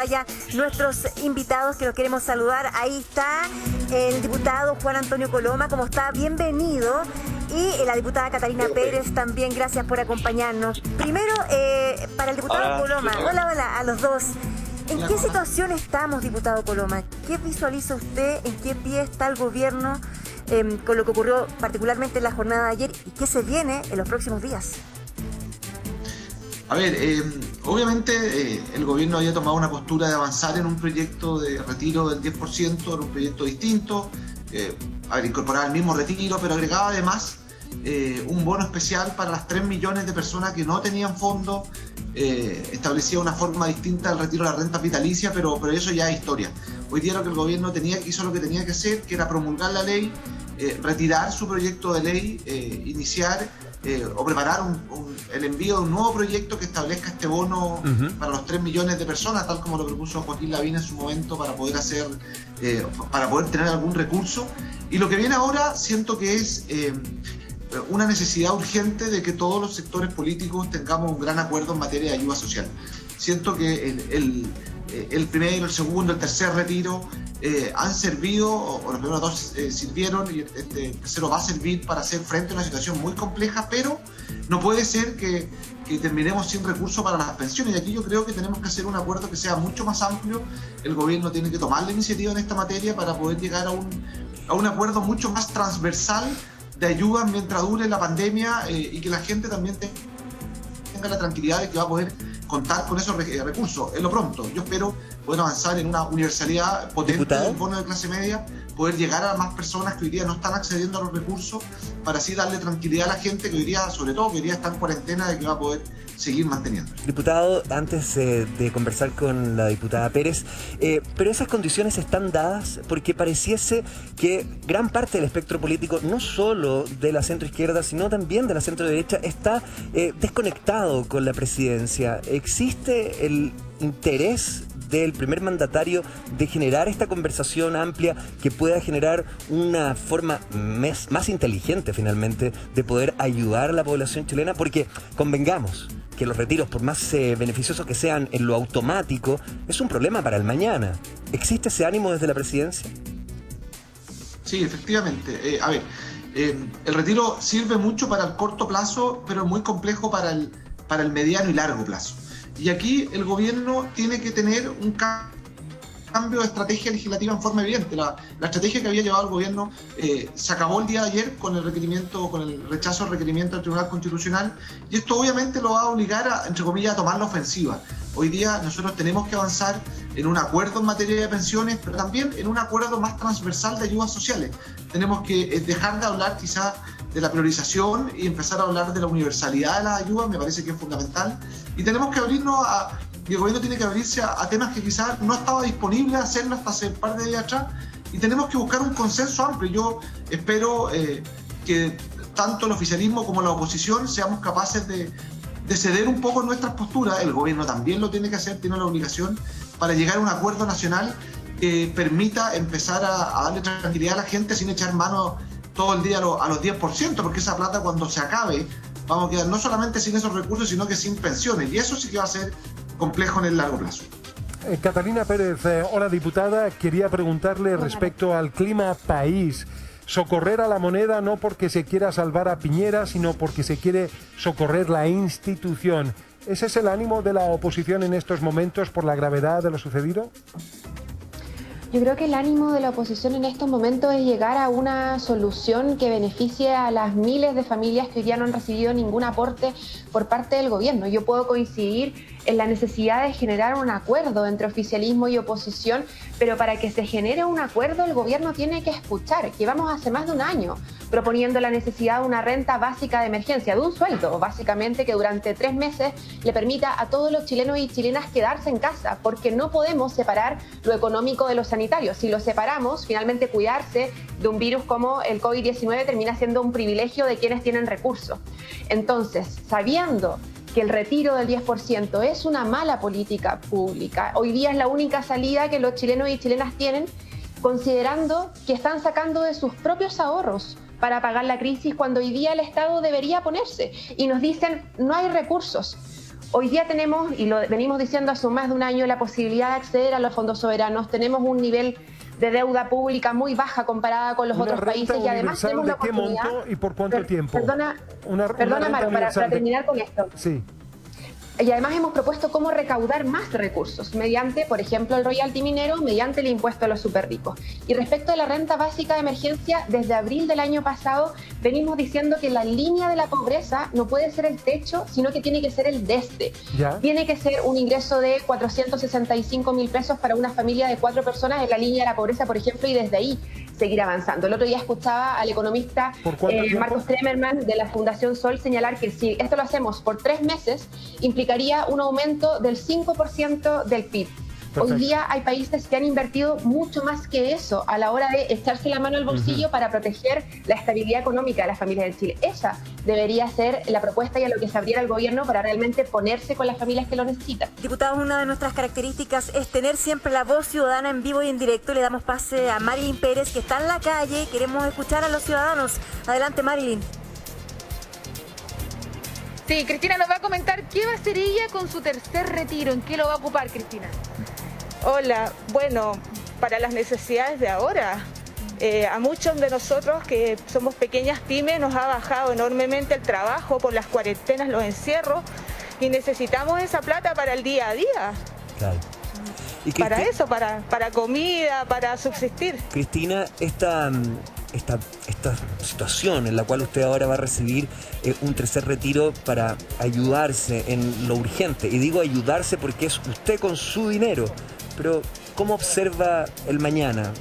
Ya nuestros invitados que los queremos saludar. Ahí está el diputado Juan Antonio Coloma, ¿cómo está? Bienvenido. Y la diputada Catalina Pérez también, gracias por acompañarnos. Primero, para el diputado Coloma, hola a los dos. ¿En qué situación estamos, diputado Coloma? ¿Qué visualiza usted? ¿En qué pie está el gobierno con lo que ocurrió particularmente en la jornada de ayer? ¿Y qué se viene en los próximos días? A ver, obviamente el gobierno había tomado una postura de avanzar en un proyecto de retiro del 10%, era un proyecto distinto, incorporaba el mismo retiro, pero agregaba además un bono especial para las 3 millones de personas que no tenían fondos, establecía una forma distinta al retiro de la renta vitalicia, pero eso ya es historia. Hoy día lo que el gobierno hizo lo que tenía que hacer, que era promulgar la ley, retirar su proyecto de ley, iniciar o preparar el envío de un nuevo proyecto que establezca este bono para los 3 millones de personas, tal como lo propuso Joaquín Lavín en su momento, para poder tener algún recurso. Y lo que viene ahora siento que es una necesidad urgente de que todos los sectores políticos tengamos un gran acuerdo en materia de ayuda social. Siento que el primero, el segundo, el tercer retiro han servido, o los primeros dos sirvieron, y este tercero va a servir para hacer frente a una situación muy compleja, pero no puede ser que terminemos sin recursos para las pensiones. Y aquí yo creo que tenemos que hacer un acuerdo que sea mucho más amplio. El gobierno tiene que tomar la iniciativa en esta materia para poder llegar a un acuerdo mucho más transversal de ayuda mientras dure la pandemia, y que la gente también tenga la tranquilidad de que va a poder contar con esos recursos. En lo pronto, yo espero poder avanzar en una universalidad potente del bono de clase media, poder llegar a más personas que hoy día no están accediendo a los recursos, para así darle tranquilidad a la gente que hoy día, sobre todo, que hoy día está en cuarentena, de que va a poder seguir manteniendo. Diputado, antes de conversar con la diputada Pérez, pero esas condiciones están dadas porque pareciese que gran parte del espectro político, no solo de la centroizquierda, sino también de la centroderecha, está desconectado con la presidencia. ¿Existe el interés del primer mandatario de generar esta conversación amplia que pueda generar una forma más inteligente finalmente de poder ayudar a la población chilena? Porque convengamos que los retiros, por más beneficiosos que sean en lo automático, es un problema para el mañana. ¿Existe ese ánimo desde la presidencia? Sí, efectivamente. El retiro sirve mucho para el corto plazo, pero es muy complejo para el mediano y largo plazo. Y aquí el gobierno tiene que tener un cambio de estrategia legislativa en forma evidente. La estrategia que había llevado el gobierno se acabó el día de ayer con el rechazo al requerimiento del Tribunal Constitucional, y esto obviamente lo va a obligar a, entre comillas, a tomar la ofensiva. Hoy día nosotros tenemos que avanzar en un acuerdo en materia de pensiones, pero también en un acuerdo más transversal de ayudas sociales. Tenemos que dejar de hablar quizás de la priorización y empezar a hablar de la universalidad de las ayudas, me parece que es fundamental. Y tenemos que abrirnos y el gobierno tiene que abrirse a temas que quizás no estaba disponible a hacerlo hasta hace un par de días atrás, y tenemos que buscar un consenso amplio. Yo espero que tanto el oficialismo como la oposición seamos capaces de ceder un poco en nuestras posturas. El gobierno también lo tiene que hacer, tiene la obligación, para llegar a un acuerdo nacional que permita empezar a darle tranquilidad a la gente sin echar mano todo el día a los 10%, porque esa plata, cuando se acabe, vamos a quedar no solamente sin esos recursos, sino que sin pensiones, y eso sí que va a ser complejo en el largo plazo. Catalina Pérez, hola diputada, quería preguntarle respecto al clima país. Socorrer a la moneda no porque se quiera salvar a Piñera, sino porque se quiere socorrer la institución. ¿Ese es el ánimo de la oposición en estos momentos por la gravedad de lo sucedido? Yo creo que el ánimo de la oposición en estos momentos es llegar a una solución que beneficie a las miles de familias que hoy día no han recibido ningún aporte por parte del gobierno. Yo puedo coincidir en la necesidad de generar un acuerdo entre oficialismo y oposición, pero para que se genere un acuerdo el gobierno tiene que escuchar. Llevamos hace más de un año proponiendo la necesidad de una renta básica de emergencia, de un sueldo, básicamente, que durante 3 meses le permita a todos los chilenos y chilenas quedarse en casa, porque no podemos separar lo económico de lo sanitario. Si lo separamos, finalmente cuidarse de un virus como el COVID-19 termina siendo un privilegio de quienes tienen recursos. Entonces, sabiendo que el retiro del 10% es una mala política pública, hoy día es la única salida que los chilenos y chilenas tienen, considerando que están sacando de sus propios ahorros para pagar la crisis, cuando hoy día el Estado debería ponerse, y nos dicen no hay recursos. Hoy día tenemos, y lo venimos diciendo hace más de un año, la posibilidad de acceder a los fondos soberanos. Tenemos un nivel de deuda pública muy baja comparada con los otros países y además tenemos la oportunidad... ¿De qué monto y por cuánto tiempo? Perdona, Amaro, para terminar con esto. Sí. Y además hemos propuesto cómo recaudar más recursos mediante, por ejemplo, el royalty minero, mediante el impuesto a los superricos. Y respecto a la renta básica de emergencia, desde abril del año pasado venimos diciendo que la línea de la pobreza no puede ser el techo, sino que tiene que ser el desde. ¿Ya? Tiene que ser un ingreso de 465.000 pesos para una familia de 4 personas en la línea de la pobreza, por ejemplo, y desde ahí seguir avanzando. El otro día escuchaba al economista Marcos Tremerman de la Fundación Sol señalar que si esto lo hacemos por 3 meses, implicaría un aumento del 5% del PIB. Perfecto. Hoy día hay países que han invertido mucho más que eso a la hora de echarse la mano al bolsillo para proteger la estabilidad económica de las familias de Chile. Esa debería ser la propuesta y a lo que se abriera el gobierno para realmente ponerse con las familias que lo necesitan. Diputados, una de nuestras características es tener siempre la voz ciudadana en vivo y en directo. Le damos pase a Marilyn Pérez, que está en la calle. Queremos escuchar a los ciudadanos. Adelante, Marilyn. Sí, Cristina nos va a comentar qué va a hacer ella con su tercer retiro. ¿En qué lo va a ocupar, Cristina? Hola, bueno, para las necesidades de ahora, a muchos de nosotros que somos pequeñas pymes nos ha bajado enormemente el trabajo por las cuarentenas, los encierros, y necesitamos esa plata para el día a día. Claro. ¿Y para eso, para comida, para subsistir. Cristina, esta situación en la cual usted ahora va a recibir un tercer retiro para ayudarse en lo urgente, y digo ayudarse porque es usted con su dinero, pero ¿cómo observa el mañana,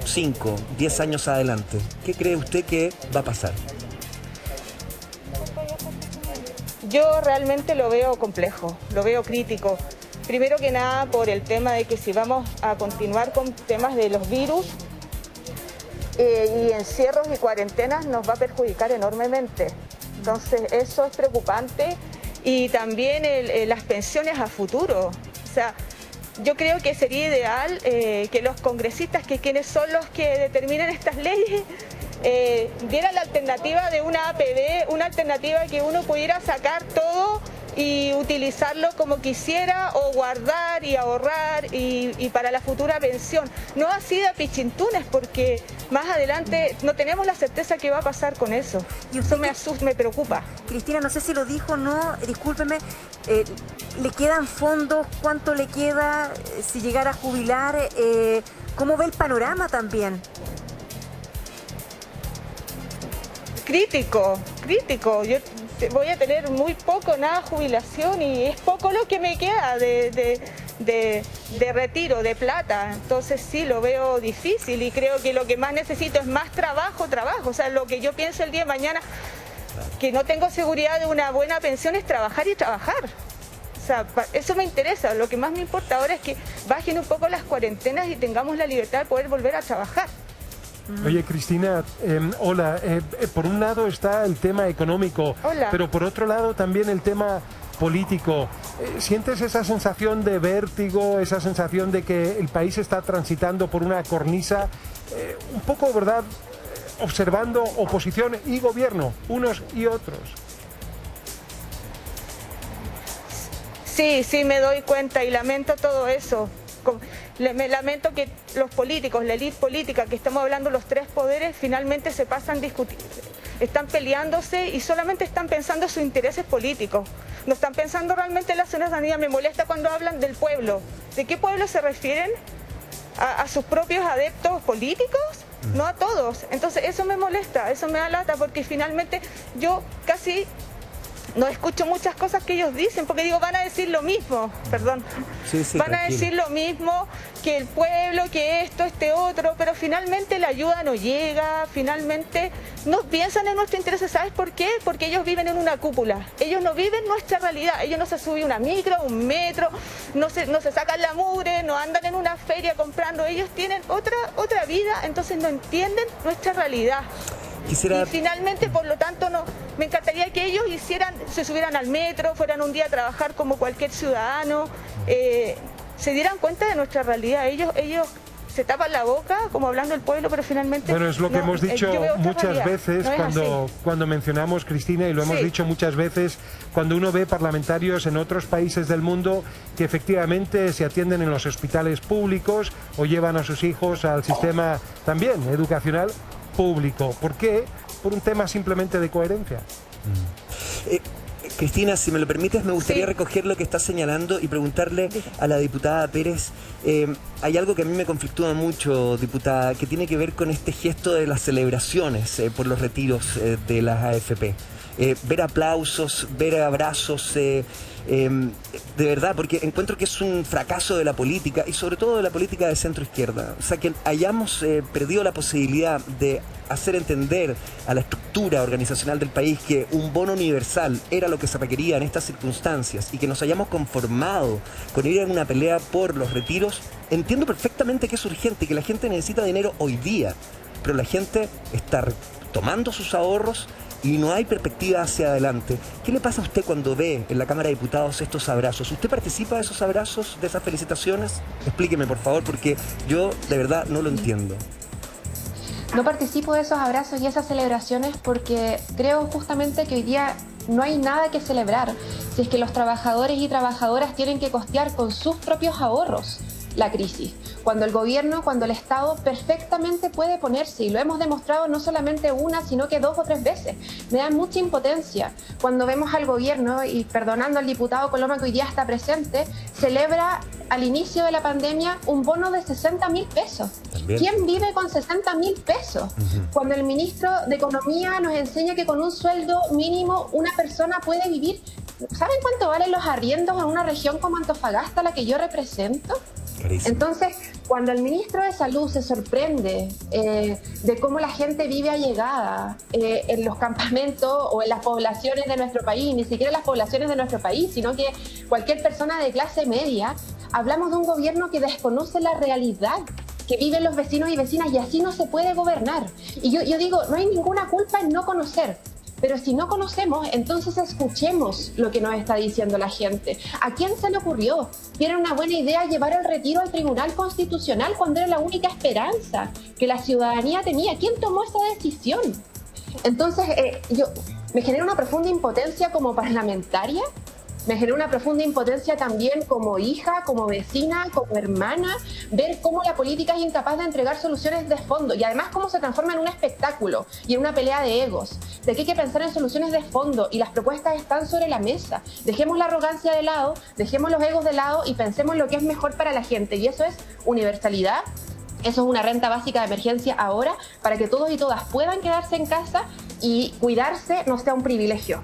5, 10 años adelante? ¿Qué cree usted que va a pasar? Yo realmente lo veo complejo, lo veo crítico. Primero que nada por el tema de que si vamos a continuar con temas de los virus y encierros y cuarentenas nos va a perjudicar enormemente. Entonces eso es preocupante, y también las pensiones a futuro. O sea, yo creo que sería ideal que los congresistas, que quienes son los que determinan estas leyes, dieran la alternativa de una APB, una alternativa que uno pudiera sacar todo y utilizarlo como quisiera, o guardar y ahorrar y para la futura pensión. No así de pichintunes, porque más adelante no tenemos la certeza que va a pasar con eso. Y eso me asusta, me preocupa. Cristina, no sé si lo dijo o no, discúlpeme, ¿le quedan fondos? ¿Cuánto le queda si llegara a jubilar? ¿Cómo ve el panorama también? Crítico. Yo voy a tener muy poco, nada jubilación, y es poco lo que me queda de retiro, de plata. Entonces sí, lo veo difícil, y creo que lo que más necesito es más trabajo. O sea, lo que yo pienso el día de mañana, que no tengo seguridad de una buena pensión, es trabajar y trabajar. O sea, eso me interesa. Lo que más me importa ahora es que bajen un poco las cuarentenas y tengamos la libertad de poder volver a trabajar. Oye, Cristina, hola. Por un lado está el tema económico, hola, pero por otro lado también el tema político. ¿Sientes esa sensación de vértigo, esa sensación de que el país está transitando por una cornisa, un poco, verdad, observando oposición y gobierno, unos y otros? Sí, me doy cuenta y lamento todo eso. Me lamento que los políticos, la élite política, que estamos hablando, los tres poderes, finalmente se pasan discutiendo, están peleándose y solamente están pensando en sus intereses políticos. No están pensando realmente en la ciudadanía. Me molesta cuando hablan del pueblo. ¿De qué pueblo se refieren? ¿A sus propios adeptos políticos? No a todos. Entonces eso me molesta, eso me da lata, porque finalmente yo casi no escucho muchas cosas que ellos dicen, porque digo, van a decir lo mismo, perdón. Sí, van a decir lo mismo, que el pueblo, que esto, este otro, pero finalmente la ayuda no llega, finalmente no piensan en nuestro interés. ¿Sabes por qué? Porque ellos viven en una cúpula, ellos no viven nuestra realidad, ellos no se suben una micro, un metro, no se sacan la mugre, no andan en una feria comprando, ellos tienen otra vida, entonces no entienden nuestra realidad. Y finalmente, por lo tanto, me encantaría que ellos se subieran al metro, fueran un día a trabajar como cualquier ciudadano, se dieran cuenta de nuestra realidad. Ellos se tapan la boca como hablando el pueblo, pero finalmente... Bueno, es lo que hemos dicho yo veo otra muchas realidad. veces No es cuando mencionamos, Cristina, y lo hemos Sí. dicho muchas veces, cuando uno ve parlamentarios en otros países del mundo que efectivamente se atienden en los hospitales públicos o llevan a sus hijos al sistema también educacional público. ¿Por qué? Por un tema simplemente de coherencia. Cristina, si me lo permites, me gustaría recoger lo que estás señalando y preguntarle a la diputada Pérez. Hay algo que a mí me conflictúa mucho, diputada, que tiene que ver con este gesto de las celebraciones por los retiros de las AFP. Ver aplausos, ver abrazos, de verdad, porque encuentro que es un fracaso de la política y sobre todo de la política de centro izquierda. O sea, que hayamos perdido la posibilidad de hacer entender a la estructura organizacional del país que un bono universal era lo que se requería en estas circunstancias y que nos hayamos conformado con ir en una pelea por los retiros. Entiendo perfectamente que es urgente y que la gente necesita dinero hoy día, pero la gente está tomando sus ahorros y no hay perspectiva hacia adelante. ¿Qué le pasa a usted cuando ve en la Cámara de Diputados estos abrazos? ¿Usted participa de esos abrazos, de esas felicitaciones? Explíqueme, por favor, porque yo de verdad no lo entiendo. No participo de esos abrazos y esas celebraciones porque creo justamente que hoy día no hay nada que celebrar si es que los trabajadores y trabajadoras tienen que costear con sus propios ahorros la crisis. Cuando el gobierno, cuando el Estado perfectamente puede ponerse, y lo hemos demostrado no solamente una, sino que 2 o 3 veces. Me da mucha impotencia cuando vemos al gobierno, y perdonando al diputado Coloma que hoy día está presente, celebra al inicio de la pandemia un bono de 60.000 pesos. También. ¿Quién vive con 60.000 pesos? Cuando el ministro de Economía nos enseña que con un sueldo mínimo una persona puede vivir. ¿Saben cuánto valen los arriendos en una región como Antofagasta, la que yo represento? Carísimo. Entonces, cuando el ministro de Salud se sorprende de cómo la gente vive allegada en los campamentos o en las poblaciones de nuestro país, ni siquiera en las poblaciones de nuestro país, sino que cualquier persona de clase media, hablamos de un gobierno que desconoce la realidad que viven los vecinos y vecinas, y así no se puede gobernar. Y yo digo, no hay ninguna culpa en no conocer. Pero si no conocemos, entonces escuchemos lo que nos está diciendo la gente. ¿A quién se le ocurrió que era una buena idea llevar el retiro al Tribunal Constitucional cuando era la única esperanza que la ciudadanía tenía? ¿Quién tomó esa decisión? Entonces, me genera una profunda impotencia como parlamentaria, me genera una profunda impotencia también como hija, como vecina, como hermana, ver cómo la política es incapaz de entregar soluciones de fondo y además cómo se transforma en un espectáculo y en una pelea de egos, de que hay que pensar en soluciones de fondo y las propuestas están sobre la mesa. Dejemos la arrogancia de lado, dejemos los egos de lado y pensemos lo que es mejor para la gente, y eso es universalidad. Eso es una renta básica de emergencia ahora para que todos y todas puedan quedarse en casa y cuidarse no sea un privilegio.